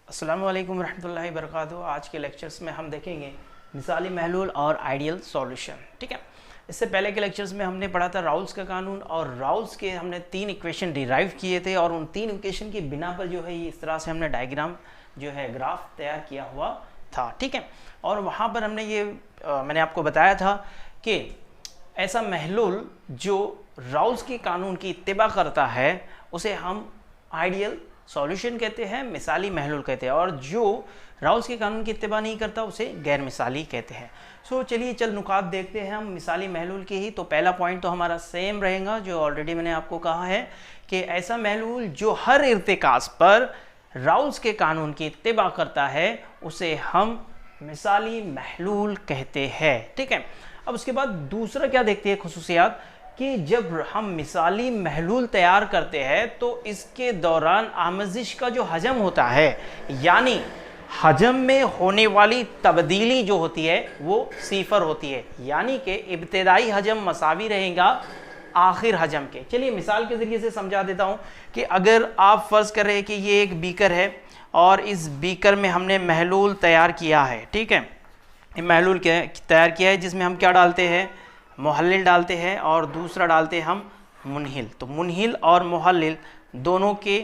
अस्सलामु अलैकुम रहमतुल्लाहि बरकातहू। आज के लेक्चर्स में हम देखेंगे मिसाली महलूल और आइडियल सॉल्यूशन। ठीक है, इससे पहले के लेक्चर्स में हमने पढ़ा था राउल्स का कानून, और राउल्स के हमने 3 इक्वेशन डिराइव किए थे, और उन 3 इक्वेशन की बिना पर जो है इस तरह से हमने डायग्राम जो है ग्राफ तैयार किया हुआ था। ठीक है, और वहाँ पर हमने ये मैंने आपको बताया था कि ऐसा महलूल जो राउल्स के कानून की इत्तिबा करता है उसे हम आइडियल सॉल्यूशन कहते हैं, मिसाली महलूल कहते हैं, और जो राउल्स के कानून की इत्तिबा नहीं करता उसे गैर मिसाली कहते हैं। चलिए नुकात देखते हैं हम मिसाली महलूल के ही। तो पहला पॉइंट तो हमारा सेम रहेगा जो ऑलरेडी मैंने आपको कहा है कि ऐसा महलूल जो हर इर्तिकाज पर राउल्स के कानून की इत्तिबा करता है उसे हम मिसाली महलूल कहते हैं। ठीक है, अब उसके बाद दूसरा क्या देखते हैं खुसूसियात कि जब हम मिसाली महलूल तैयार करते हैं तो इसके दौरान आमजिश का जो हजम होता है, यानी हजम में होने वाली तब्दीली जो होती है वो सिफर होती है, यानी कि इब्तिदाई हजम मसावी रहेगा आखिर हजम के। चलिए मिसाल के ज़रिए से समझा देता हूँ कि अगर आप फ़र्ज़ कर रहे हैं कि ये एक बीकर है और इस बीकर में हमने महलूल तैयार किया है। ठीक है, महलूल तैयार किया है जिसमें हम क्या डालते हैं, मुहल्लिल डालते हैं, और दूसरा डालते हैं हम मुनहिल। तो मुनहिल और मुहल्लिल दोनों के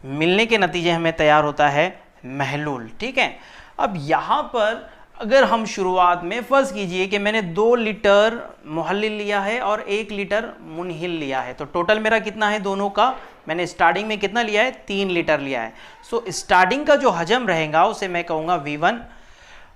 मिलने के नतीजे हमें तैयार होता है महलूल। ठीक है, अब यहाँ पर अगर हम शुरुआत में फ़र्ज़ कीजिए कि मैंने 2 लीटर मुहल्लिल लिया है और 1 लीटर मुनहिल लिया है, तो टोटल मेरा कितना है दोनों का, मैंने स्टार्टिंग में कितना लिया है, 3 लीटर लिया है। सो स्टार्टिंग का जो हजम रहेगा उसे मैं कहूँगा V1,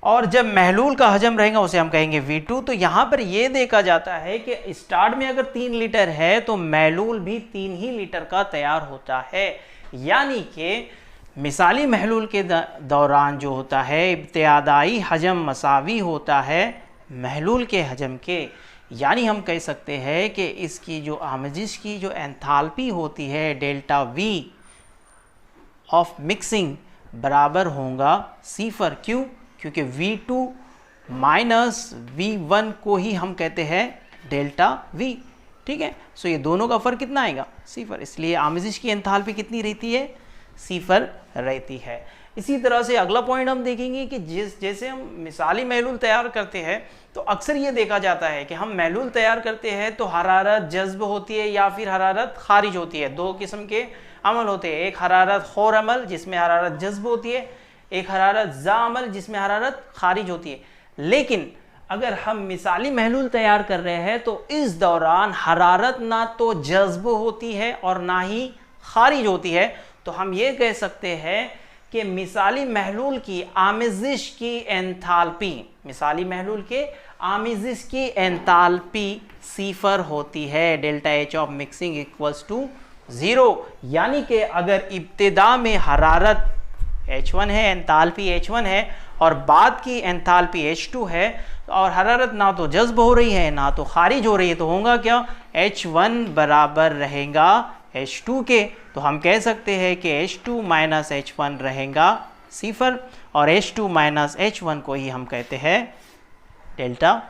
और जब महलूल का हजम रहेगा उसे हम कहेंगे V2। तो यहाँ पर ये देखा जाता है कि स्टार्ट में अगर 3 लीटर है तो महलूल भी 3 ही लीटर का तैयार होता है, यानी कि मिसाली महलूल के दौरान जो होता है इब्तिदाई हजम मसावी होता है महलूल के हजम के, यानी हम कह सकते हैं कि इसकी जो आमजिश की जो एंथैल्पी होती है डेल्टा V ऑफ मिक्सिंग बराबर होगा सिफर। क्यों? क्योंकि V2 माइनस V1 को ही हम कहते हैं डेल्टा V। ठीक है, सो ये दोनों का फ़र्क कितना आएगा, सिफर, इसलिए आमजिश की एंथैल्पी कितनी रहती है, सिफर रहती है। इसी तरह से अगला पॉइंट हम देखेंगे कि जैसे हम मिसाली महलूल तैयार करते हैं तो अक्सर ये देखा जाता है कि हम महलूल तैयार करते हैं तो हरारत जज्ब होती है या फिर हरारत खारिज होती है। 2 किस्म के अमल होते हैं, एक हरारत खौर अमल जिसमें हरारत जज्ब होती है, एक हरारत ज़ा अमल जिसमें हरारत खारिज होती है। लेकिन अगर हम मिसाली महलूल तैयार कर रहे हैं तो इस दौरान हरारत ना तो जज्ब होती है और ना ही खारिज होती है, तो हम ये कह सकते हैं कि मिसाली महलूल की आमिजिश की एंथैल्पी, मिसाली महलूल के आमिजिश की एंथैल्पी सिफर होती है, delta H of mixing equals to 0। यानी कि अगर इब्तिदा में हरारत H1 है, एंथैल्पी H1 है, और बाद की एंथैल्पी H2 है, और हरारत ना तो जज्ब हो रही है ना तो खारिज हो रही है, तो होगा क्या, H1 बराबर रहेगा H2 के। तो हम कह सकते हैं कि H2 माइनस H1 रहेगा सिफर, और H2 माइनस H1 को ही हम कहते हैं डेल्टा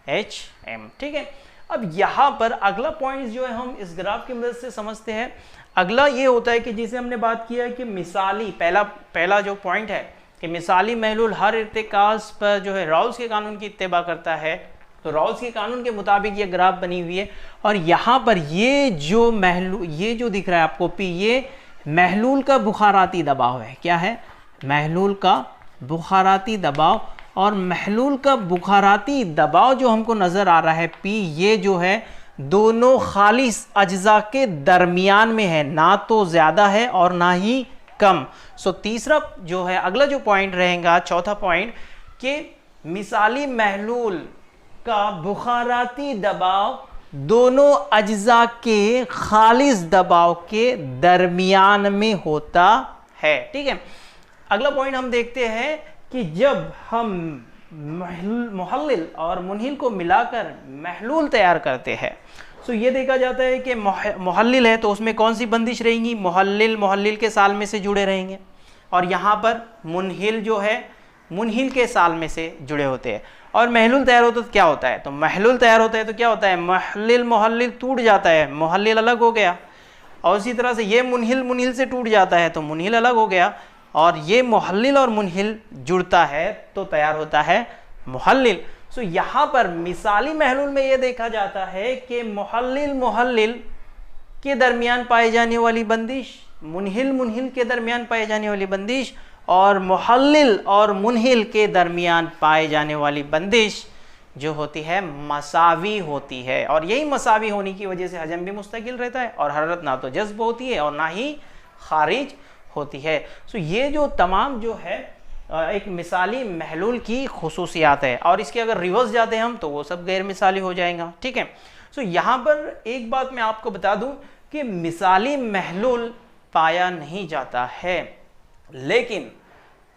HM। ठीक है, अब यहाँ पर अगला पॉइंट जो है हम इस ग्राफ की मदद से समझते हैं। अगला ये होता है कि जिसे हमने बात किया है कि मिसाली पहला जो पॉइंट है कि मिसाली महलूल हर इर्तिकाज पर जो है राउल्स के कानून की इत्तिबा करता है। तो राउल्स के कानून के मुताबिक ये ग्राफ बनी हुई है, और यहाँ पर ये जो दिख रहा है आपको P, ये महलूल का बुखाराती दबाव है। क्या है? महलूल का बुखाराती दबाव। और महलूल का बुखाराती दबाव जो हमको नज़र आ रहा है P, ये जो है दोनों खालिस अज्जा के दरमियान में है, ना तो ज़्यादा है और ना ही कम। सो तीसरा जो है अगला जो पॉइंट रहेगा, चौथा पॉइंट, कि मिसाली महलूल का बुखाराती दबाव दोनों अज्जा के खालिस दबाव के दरमियान में होता है। ठीक है, अगला पॉइंट हम देखते हैं कि जब हम मुहल्लिल और मुनहिल को मिलाकर महलूल तैयार करते हैं तो ये देखा जाता है कि मुहल्लिल है तो उसमें कौन सी बंदिश रहेंगी, मुहल्लिल के साल में से जुड़े रहेंगे, और यहाँ पर मुनहिल जो है मुनहिल के साल में से जुड़े होते हैं। और महलूल तैयार होता है तो क्या होता है, तो महलूल तैयार होता है तो क्या होता है, मुहल्लिल टूट जाता है, मुहल्लिल अलग हो गया, और इसी तरह से ये मुनहिल से टूट जाता है तो मुनहिल अलग हो गया, और ये मुहल्लिल और मुनहिल जुड़ता है तो तैयार होता है मुहल्लिल। सो यहाँ पर मिसाली महलूल में ये देखा जाता है कि मुहल्लिल मुहल्लिल के दरमियान पाए जाने वाली बंदिश, मुनहिल मुनहिल के दरमियान पाए जाने वाली बंदिश और मुहल्लिल और मुनहिल के दरमियान पाए जाने वाली बंदिश जो होती है मसावी होती है। और यही मसावी होने की वजह से हजम भी मुस्तकिल रहता है और हरारत ना तो जज्ब होती है और ना ही खारिज होती है। सो ये जो तमाम जो है एक मिसाली महलूल की खुसूसियात है। और इसके अगर रिवर्स जाते हैं हम तो वो सब गैर मिसाली हो जाएगा, ठीक है। सो यहाँ पर एक बात मैं आपको बता दूं कि मिसाली महलूल पाया नहीं जाता है, लेकिन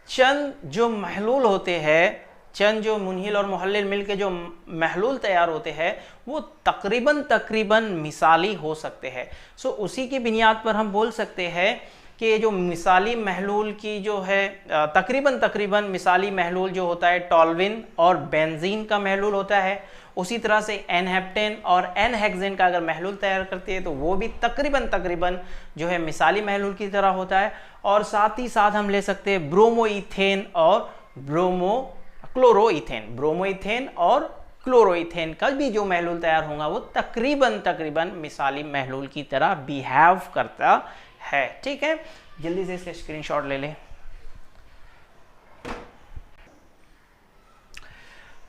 चंद जो महलूल होते हैं, चंद जो मुनहिल और मुहल्लिल मिलके जो महलूल तैयार होते हैं वो तकरीबन मिसाली हो सकते हैं। सो उसी की बुनियाद पर हम बोल सकते हैं कि जो मिसाली महलूल की जो है तकरीबन मिसाली महलूल जो होता है टॉल्विन और बेंजीन का महलूल होता है। उसी तरह से एनहेप्टेन और एनहेक्सेन का अगर महलूल तैयार करती है तो वो भी तकरीबन जो है मिसाली महलूल की तरह होता है। और साथ ही साथ हम ले सकते हैं ब्रोमोइथेन और क्लोरोइथेन, ब्रोमोइथेन और क्लोरोइथेन का भी जो महलूल तैयार होगा वो तकरीबन मिसाली महलूल की तरह बिहेव करता है, ठीक है। जल्दी से इसका स्क्रीनशॉट ले लें।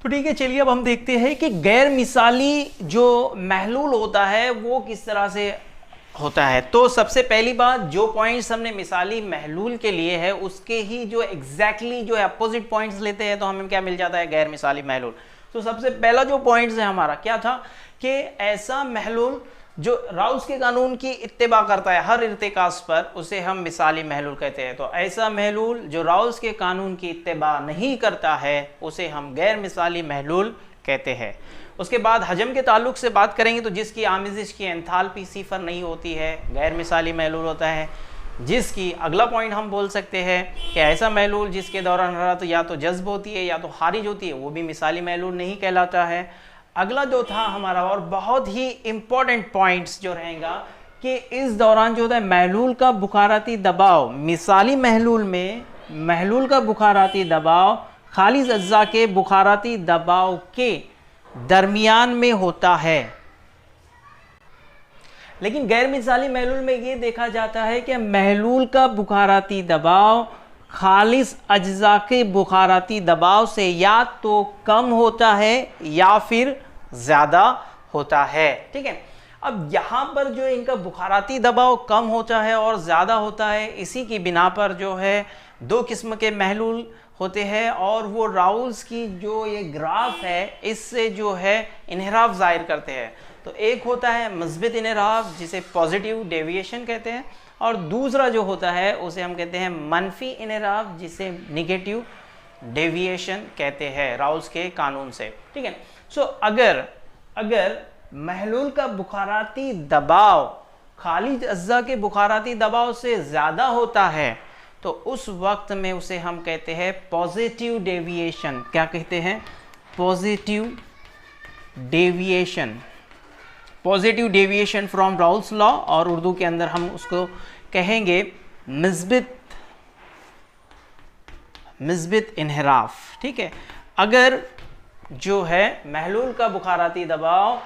तो ठीक है, चलिए अब हम देखते हैं कि गैर मिसाली जो महलूल होता है वो किस तरह से होता है। तो सबसे पहली बात, जो पॉइंट्स हमने मिसाली महलूल के लिए है उसके ही जो एग्जैक्टली जो अपोजिट पॉइंट्स लेते हैं तो हमें क्या मिल जाता है, गैर मिसाली महलूल। तो सबसे पहला जो पॉइंट्स है हमारा क्या था कि ऐसा महलूल जो राउल्स के कानून की इत्तिबा करता है हर इर्तिकास पर, उसे हम मिसाली महलूल कहते हैं। तो ऐसा महलूल जो राउल्स के कानून की इत्तिबा नहीं करता है उसे हम गैर मिसाली महलूल कहते हैं। उसके बाद हजम के ताल्लुक से बात करेंगे तो जिसकी आमिज़िश की एंथाल्पी सिफर नहीं होती है गैर मिसाली महलूल होता है। जिसकी अगला पॉइंट हम बोल सकते हैं कि ऐसा महलूल जिसके दौरान हरारत या तो जज्ब होती है या तो खारिज होती है वो भी मिसाली महलूल नहीं कहलाता है। अगला जो था हमारा और बहुत ही इंपॉर्टेंट पॉइंट्स जो रहेगा कि इस दौरान जो होता है महलूल का बुखाराती दबाव, मिसाली महलूल में महलूल का बुखाराती दबाव खालिज अज्जा के बुखाराती दबाव के दरमियान में होता है। लेकिन गैर मिसाली महलूल में ये देखा जाता है कि महलूल का बुखाराती दबाव खालिस अज्जा के बुखाराती दबाव से या तो कम होता है या फिर ज़्यादा होता है, ठीक है। अब यहाँ पर जो इनका बुखाराती दबाव कम होता है और ज़्यादा होता है, इसी की बिना पर जो है दो किस्म के महलूल होते हैं और वो राउल्स की जो ये ग्राफ है इससे जो है इन्हिराफ ज़ाहिर करते हैं। तो एक होता है मस्बित इन्हिराफ जिसे पॉजिटिव डेविएशन कहते हैं और दूसरा जो होता है उसे हम कहते हैं मनफी इन्हिराफ जिसे निगेटिव डेविएशन कहते हैं राउल्स के कानून से, ठीक है। सो अगर महलूल का बुखाराती दबाव खालिज अज्जा के बुखाराती दबाव से ज़्यादा होता है तो उस वक्त में उसे हम कहते हैं पॉजिटिव डेविएशन। क्या कहते हैं? Positive deviation, positive deviation from Raoult's law, और उर्दू के अंदर हम उसको कहेंगे मिस्बित इन्हिराफ, ठीक है। अगर जो है महलूल का बुखाराती दबाव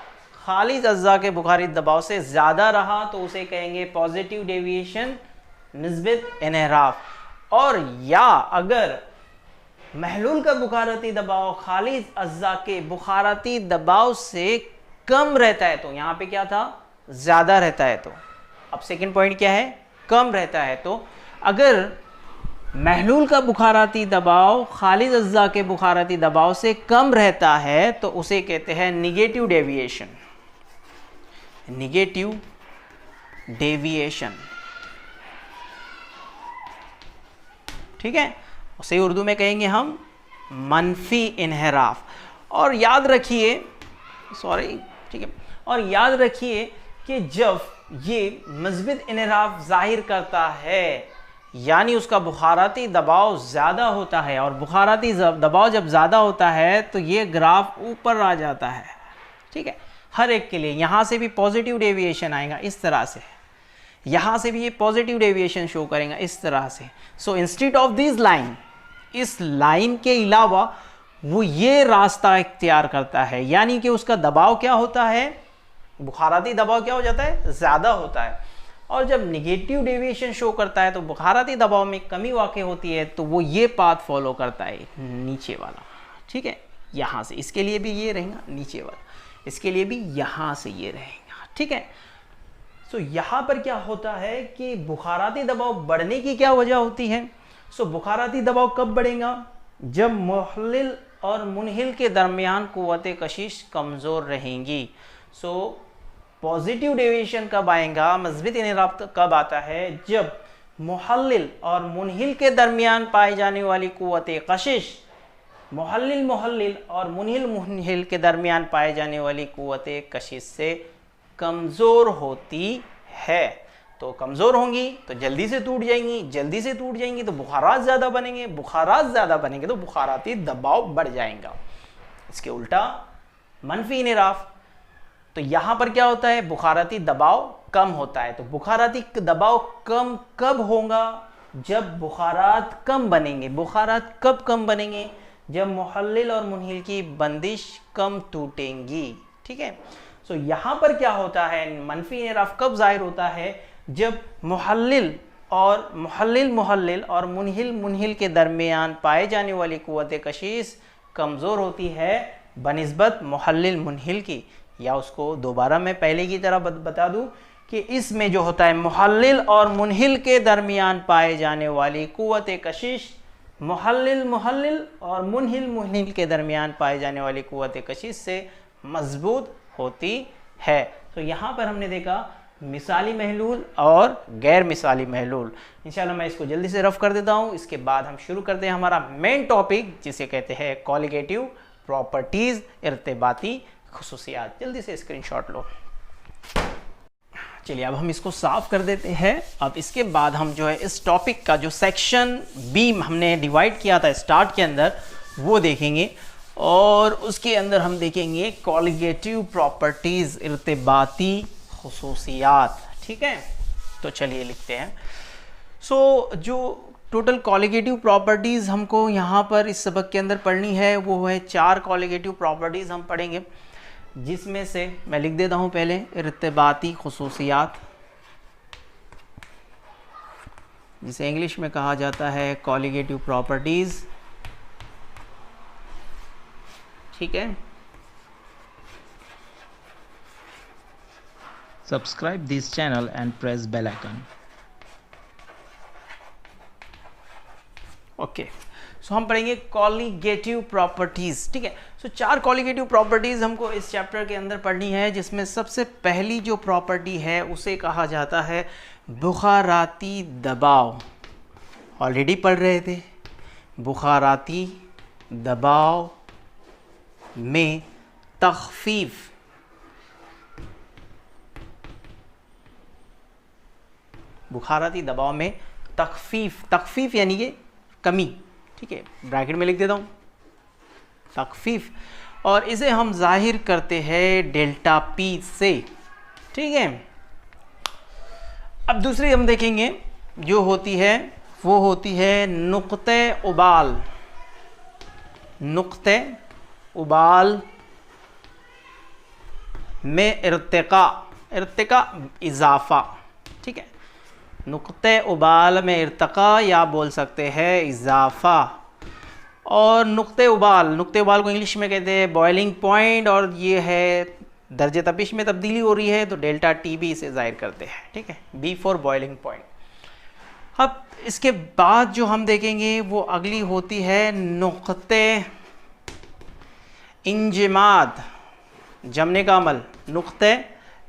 खालिज अज्जा के बुखारी दबाव से ज़्यादा रहा तो उसे कहेंगे पॉजिटिव डेविएशन निस्बित इन्हिराफ। और या अगर महलूल का बुखाराती दबाव खालिज अज्जा के बुखाराती दबाव से कम रहता है तो यहाँ पे क्या था, ज़्यादा रहता है। तो अब सेकंड पॉइंट क्या है, कम रहता है। तो अगर महलूल का बुखाराती दबाव खालिज अज्जा के बुखाराती दबाव से कम रहता है तो उसे कहते हैं निगेटिव डेविएशन, निगेटिव डेविएशन, ठीक है। उसे उर्दू में कहेंगे हम मनफी इन्हिराफ। और याद रखिए, सॉरी, ठीक है, और याद रखिए कि जब ये मस्बित इन्हिराफ जाहिर करता है यानी उसका बुखाराती दबाव ज़्यादा होता है, और बुखाराती दबाव जब ज़्यादा होता है तो ये ग्राफ ऊपर आ जाता है, ठीक है। हर एक के लिए यहाँ से भी पॉजिटिव डेविएशन आएगा इस तरह से, यहाँ से भी ये पॉजिटिव डेविएशन शो करेगा इस तरह से। So instead of this line, इस लाइन के अलावा वो ये रास्ता इख्तियार करता है, यानी कि उसका दबाव क्या होता है, बुखाराती दबाव क्या हो जाता है, ज़्यादा होता है। और जब निगेटिव डेविएशन शो करता है तो बुखाराती दबाव में कमी वाक़ई होती है, तो वो ये पाथ फॉलो करता है नीचे वाला, ठीक है, यहाँ से। इसके लिए भी ये रहेगा नीचे वाला, इसके लिए भी यहाँ से ये रहेगा, ठीक है। सो यहाँ पर क्या होता है कि बुखाराती दबाव बढ़ने की क्या वजह होती है। सो बुखाराती दबाव कब बढ़ेगा, जब मुहल्लिल और मुनहिल के दरमियान क़ुव्वत कशिश कमज़ोर रहेंगी। सो पॉजिटिव डेविएशन कब आएगा, मस्बित इनराफ कब आता है, जब मुहल्लिल और मुनहिल के दरमियान पाई जाने वाली क़ुव्वत कशिश, मुहल्लिल और मुनहिल के दरमियान पाए जाने वाली क़ुव्वत कशिश से कमज़ोर होती है। तो कमज़ोर होंगी तो जल्दी से टूट जाएंगी, जल्दी से टूट जाएंगी तो बुखारात ज़्यादा बनेंगे, बुखारात ज़्यादा बनेंगे तो बुखाराती दबाव बढ़ जाएगा। इसके उल्टा मनफी इनराफ, तो यहाँ पर क्या होता है, बुखाराती दबाव कम होता है। तो बुखाराती दबाव कम कब होगा, जब बुखारात कम बनेंगे। बुखारात कब कम बनेंगे, जब मुहल्लिल और मुनहिल की बंदिश कम टूटेंगी, ठीक है। सो यहाँ पर क्या होता है, मनफी इनराफ कब जाहिर होता है, जब मुहल्लिल और मुनहिल के दरमियान पाए जाने वाली क़ुव्वत कशिश कमज़ोर होती है बनिस्बत मुहल्लिल मुनहिल की। या उसको दोबारा मैं पहले की तरह बता दूं कि इसमें जो होता है मुहल्लिल और मुनहिल के दरमियान पाए जाने वाली क़ुव्वत कशिश मुहल्लिल और मुनहिल के दरमियान पाए जाने वाली क़ुव्वत कशिश से मजबूत होती है। तो यहाँ पर हमने देखा मिसाली महलूल और गैर मिसाली महलूल। इंशाल्लाह मैं इसको जल्दी से रफ कर देता हूँ, इसके बाद हम शुरू करते हैं हमारा मेन टॉपिक, जिसे कहते हैं कॉलिगेटिव प्रॉपर्टीज़, इर्तिबाती खुसूसियात। जल्दी से स्क्रीनशॉट लो। चलिए अब हम इसको साफ कर देते हैं। अब इसके बाद हम जो है इस टॉपिक का जो सेक्शन बी हमने डिवाइड किया था स्टार्ट के अंदर वो देखेंगे, और उसके अंदर हम देखेंगे कॉलिगेटिव प्रॉपर्टीज़, इर्तिबाती खुसूसियात, ठीक है। तो चलिए लिखते हैं। सो जो टोटल कॉलिगेटिव प्रॉपर्टीज़ हमको यहाँ पर इस सबक के अंदर पढ़नी है वो है 4 कॉलिगेटिव प्रॉपर्टीज़ हम पढ़ेंगे, जिसमें से मैं लिख देता हूँ पहले इर्तिबाती खुसूसियात, जिसे इंग्लिश में कहा जाता है कॉलिगेटिव प्रॉपर्टीज़, ठीक है। Subscribe this channel and press bell icon. Okay, so हम पढ़ेंगे कॉलिगेटिव प्रॉपर्टीज़, ठीक है। सो 4 कॉलिगेटिव प्रॉपर्टीज़ हमको इस चैप्टर के अंदर पढ़नी है, जिसमें सबसे पहली जो प्रॉपर्टी है उसे कहा जाता है बुखाराती दबाव। ऑलरेडी पढ़ रहे थे, बुखाराती दबाव में तख़फ़ीफ़, बुखाराती दबाव में तख़फ़ीफ़ यानी कि कमी, ठीक है, ब्रैकेट में लिख देता हूँ तख़फ़ीफ़, और इसे हम जाहिर करते हैं डेल्टा पी से, ठीक है। अब दूसरी हम देखेंगे जो होती है वो होती है नुक़्ते उबाल। नुक़्ते उबाल में इर्तिक़ा इज़ाफ़ा, ठीक है। नुक़्ते उबाल में इर्तिक़ा या बोल सकते हैं इज़ाफ़ा। और नुक़्ते उबाल को इंग्लिश में कहते हैं बॉइलिंग पॉइंट, और ये है दर्जे तपिश में तब्दीली हो रही है तो डेल्टा टी बी इसे ज़ाहिर करते हैं, ठीक है, बी फॉर बॉइलिंग पॉइंट। अब इसके बाद जो हम देखेंगे वो अगली होती है नुक़्ते इंजिमाद, जमने का अमल, नुक़्ते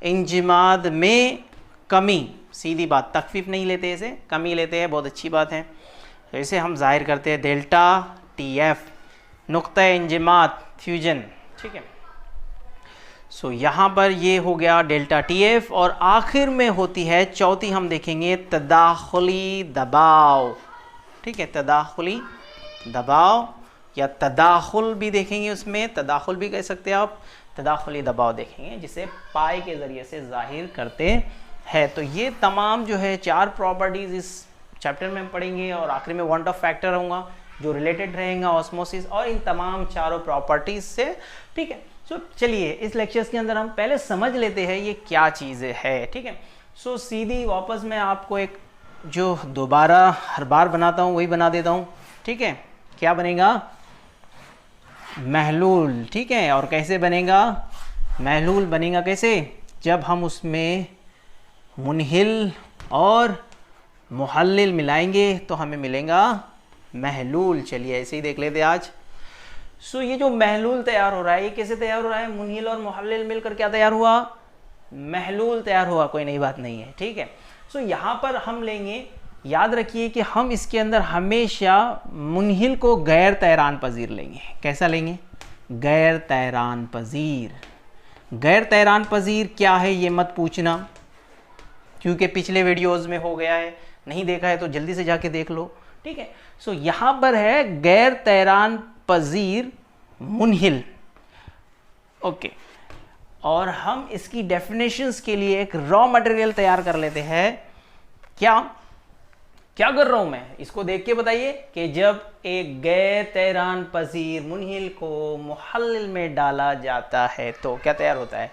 इंजिमाद में कमी। सीधी बात, तख़फ़ीफ़ नहीं लेते, इसे कमी लेते हैं, बहुत अच्छी बात है। तो इसे हम ज़ाहिर करते हैं डेल्टा टी एफ, नुक़्ता इंजिमात फ्यूजन, ठीक है। सो यहाँ पर ये हो गया डेल्टा टी एफ, और आखिर में होती है चौथी हम देखेंगे तदाखुली दबाव, ठीक है, तदाखुली दबाव या तदाखुल भी देखेंगे, उसमें तदाखुल भी कह सकते हैं आप, तदाखुली दबाव देखेंगे, जिसे पाई के ज़रिए से ज़ाहिर करते है। तो ये तमाम जो है 4 प्रॉपर्टीज इस चैप्टर में हम पढ़ेंगे और आखिरी में वांट ऑफ फैक्टर होगा जो रिलेटेड रहेगा ऑस्मोसिस और इन तमाम चारों प्रॉपर्टीज से। ठीक है, सो चलिए इस लेक्चर्स के अंदर हम पहले समझ लेते हैं ये क्या चीज़ें है। ठीक है, सो सीधी वापस मैं आपको एक जो दोबारा हर बार बनाता हूँ वही बना देता हूँ। ठीक है, क्या बनेगा? महलूल। ठीक है, और कैसे बनेगा? महलूल बनेगा कैसे? जब हम उसमें मुनहिल और मुहल्लिल मिलाएंगे तो हमें मिलेगा महलूल। चलिए ऐसे ही देख लेते आज। सो ये जो महलूल तैयार हो रहा है ये कैसे तैयार हो रहा है? मुनहिल और मुहल्लिल मिलकर क्या तैयार हुआ? महलूल तैयार हुआ। कोई नई बात नहीं है। ठीक है, सो यहाँ पर हम लेंगे, याद रखिए कि हम इसके अंदर हमेशा मुनहिल को गैर तैरान पजीर लेंगे। कैसा लेंगे? गैर तैरान पजीर। गैर तैरान पजीर क्या है ये मत पूछना, क्योंकि पिछले वीडियोस में हो गया है, नहीं देखा है तो जल्दी से जाके देख लो। ठीक है, सो यहां पर है गैर तैरान पजीर मुनहिल। ओके, और हम इसकी डेफिनेशंस के लिए एक रॉ मटेरियल तैयार कर लेते हैं। क्या कर रहा हूं मैं? इसको देख के बताइए कि जब एक गैर तैरान पजीर मुनहिल को मुहल्लिल में डाला जाता है तो क्या तैयार होता है?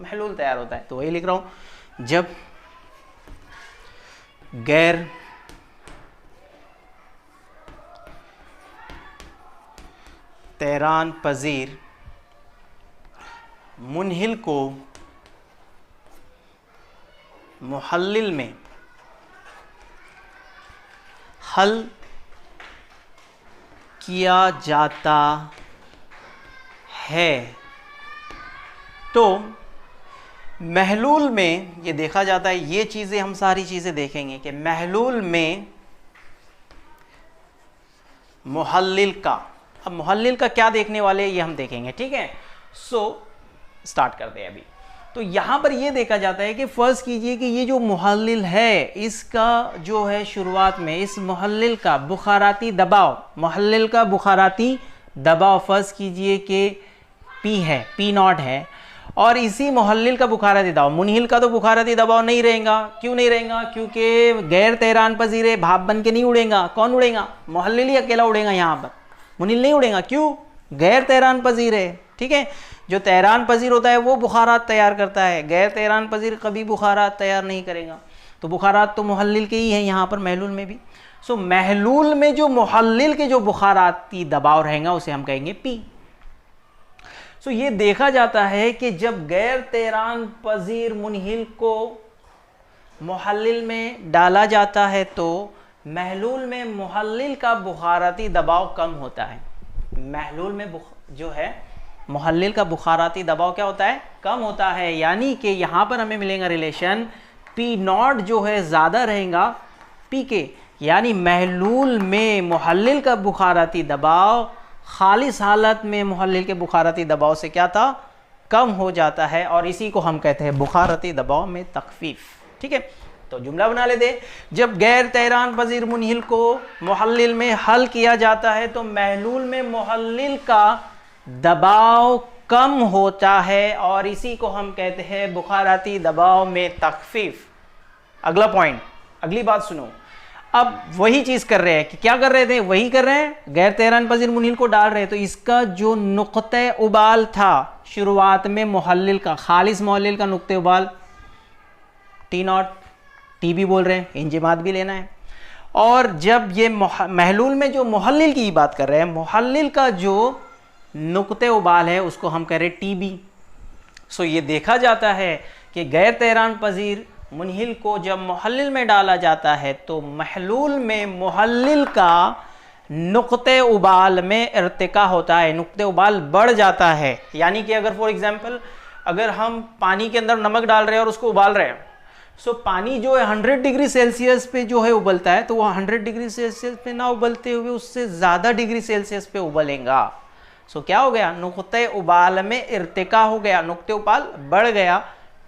महलूल तैयार होता है। तो वही लिख रहा हूं, जब गैर तैरान पजीर मुनहिल को मुहल्लिल में हल किया जाता है तो महलूल में ये देखा जाता है। ये चीज़ें हम सारी चीज़ें देखेंगे कि महलूल में मुहल्लिल का, अब मुहल्लिल का क्या देखने वाले ये हम देखेंगे। ठीक है, सो स्टार्ट करते हैं अभी। तो यहाँ पर ये देखा जाता है कि फ़र्ज़ कीजिए कि ये जो मुहल्लिल है इसका जो है शुरुआत में इस मुहल्लिल का बुखाराती दबाव, मुहल्लिल का बुखाराती दबाव फ़र्ज़ कीजिए कि P है, P0 है, और इसी मुहल्लिल का बुखाराती दबाव, मुनहिल का तो बुखाराती दबाव नहीं रहेगा। क्यों नहीं रहेगा? क्योंकि गैर तैरान पजीर भाप बन के नहीं उड़ेगा। कौन उड़ेगा? मुहल्लिल ही अकेला उड़ेगा, यहाँ पर मुनहिल नहीं उड़ेगा। क्यों? गैर तैरान पजीर है। ठीक है, जो तैरान पजीर होता है वो बुखारात तैयार करता है, गैर तैरान पजीर कभी बुखारात तैयार नहीं करेगा। तो बुखारात तो मुहल्लिल के ही हैं यहाँ पर महलूल में भी। सो महलूल में जो मुहल्लिल के जो बुखाराती दबाव रहेगा उसे हम कहेंगे P। सो ये देखा जाता है कि जब गैर तैरान पजीर मुनहिल को मुहल्लिल में डाला जाता है तो महलूल में मुहल्लिल का बुखाराती दबाव कम होता है। महलूल में जो है मुहल्लिल का बुखाराती दबाव क्या होता है? कम होता है। यानी कि यहाँ पर हमें मिलेगा रिलेशन P0 जो है ज़्यादा रहेगा P के, यानी महलूल में मुहल्लिल का बुखाराती दबाव खालिस हालत में मुहल्लिल के बुखाराती दबाव से क्या था? कम हो जाता है, और इसी को हम कहते हैं बुखाराती दबाव में तखफीफ। ठीक है, तो जुमला बना लेते, जब गैर तैरान पजीर मुनहिल को मुहल्लिल में हल किया जाता है तो महलूल में मुहल्लिल का दबाव कम होता है, और इसी को हम कहते हैं बुखाराती दबाव में तखफीफ। अगला पॉइंट, अगली बात सुनो। अब वही चीज कर रहे हैं कि क्या कर रहे थे? वही कर रहे हैं, गैर तैरान पजीर मुनहिल को डाल रहे हैं। तो इसका जो नुक्ते उबाल था शुरुआत में मुहल्लिल का, खालिस मुहल्लिल का नुक्ते उबाल T0, T भी बोल रहे हैं, इंजिमात भी लेना है। और जब ये महलूल में जो मुहल्लिल की बात कर रहे हैं, मुहल्लिल का जो नुक्ते उबाल है उसको हम कह रहे हैं TB। सो ये देखा जाता है कि गैर तैरान पजीर मुनहिल को जब मुहल्लिल में डाला जाता है तो महलूल में मुहल्लिल का नुक्ते उबाल में इर्तिका होता है, नुक्ते उबाल बढ़ जाता है। यानी कि अगर फॉर एग्जांपल अगर हम पानी के अंदर नमक डाल रहे हैं और उसको उबाल रहे हैं, सो पानी जो है 100 डिग्री सेल्सियस पे जो है उबलता है, तो वो 100 डिग्री सेल्सियस पे ना उबलते हुए उससे ज़्यादा डिग्री सेल्सियस पे उबलेगा। सो क्या हो गया? नुक्ते उबाल में इर्तिका हो गया, नुक्ते उबाल बढ़ गया,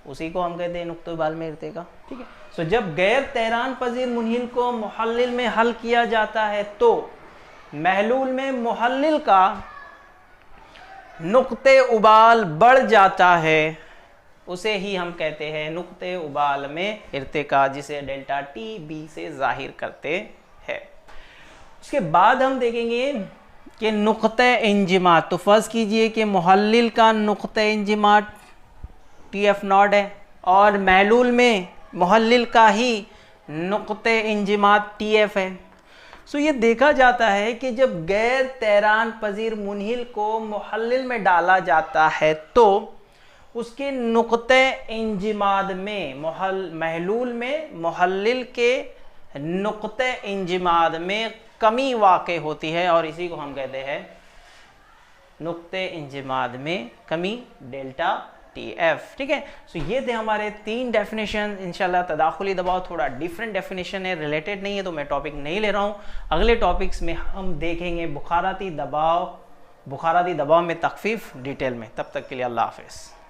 उसी को हम कहते हैं नुक्ते उबाल में इर्तिका। ठीक है, सो जब गैर तैरान पजीर मुनहिल को मुहल्लिल में हल किया जाता है तो महलूल में मुहल्लिल का नुक्ते उबाल बढ़ जाता है, उसे ही हम कहते हैं नुक्ते उबाल में इर्तिका, जिसे डेल्टा टी बी से जाहिर करते हैं। उसके बाद हम देखेंगे कि नुक्ते इंजिमात। तो फर्ज कीजिए कि मुहल्लिल का नुक्ते इंजिमात टी एफ नॉट है और महलूल में मुहल्लिल का ही नुक्ते इंजिमात टी एफ है। सो ये देखा जाता है कि जब गैर तैरान पजीर मुनहिल को मुहल्लिल में डाला जाता है तो उसके नुक्ते इंजिमाद में महलूल में मुहल्लिल के नुक्ते इंजिमाद में कमी वाक़ होती है और इसी को हम कहते हैं नुक्ते इंजिमाद में कमी डेल्टा टी एफ। ठीक है, सो ये थे हमारे 3 डेफिनेशन। इंशाल्लाह तदाखुली दबाव थोड़ा डिफरेंट डेफिनेशन है, रिलेटेड नहीं है, तो मैं टॉपिक नहीं ले रहा हूँ। अगले टॉपिक्स में हम देखेंगे बुखाराती दबाव में तखफीफ डिटेल में। तब तक के लिए अल्लाह हाफिज़।